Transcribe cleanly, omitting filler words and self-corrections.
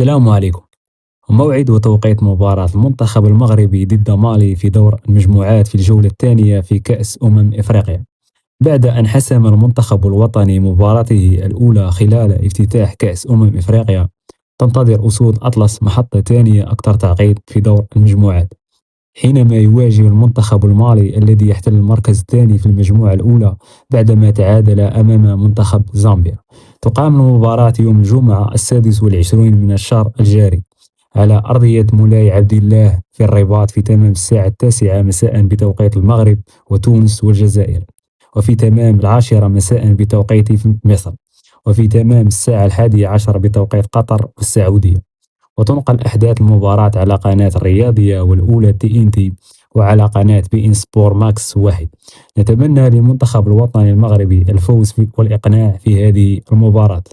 السلام عليكم. موعد وتوقيت مباراة المنتخب المغربي ضد مالي في دور المجموعات في الجولة الثانية في كأس إفريقيا. بعد أن حسم المنتخب الوطني مباراته الأولى خلال افتتاح كأس إفريقيا، تنتظر أسود أطلس محطة ثانية أكثر تعقيد في دور المجموعات، حينما يواجه المنتخب المالي الذي يحتل المركز الثاني في المجموعة الأولى بعدما تعادل أمام منتخب زامبيا. تقام المباراة يوم الجمعة 26 من الشهر الجاري على أرضية مولاي عبد الله في الرباط في تمام الساعة 9 مساء بتوقيت المغرب وتونس والجزائر، وفي تمام 10 مساء بتوقيت مصر، وفي تمام الساعة 11 بتوقيت قطر والسعودية. وتنقل أحداث المباراة على قناة الرياضية والأولى TNT، وعلى قناة بي إن سبور ماكس واحد. نتمنى للمنتخب الوطني المغربي الفوز والإقناع في هذه المباراة.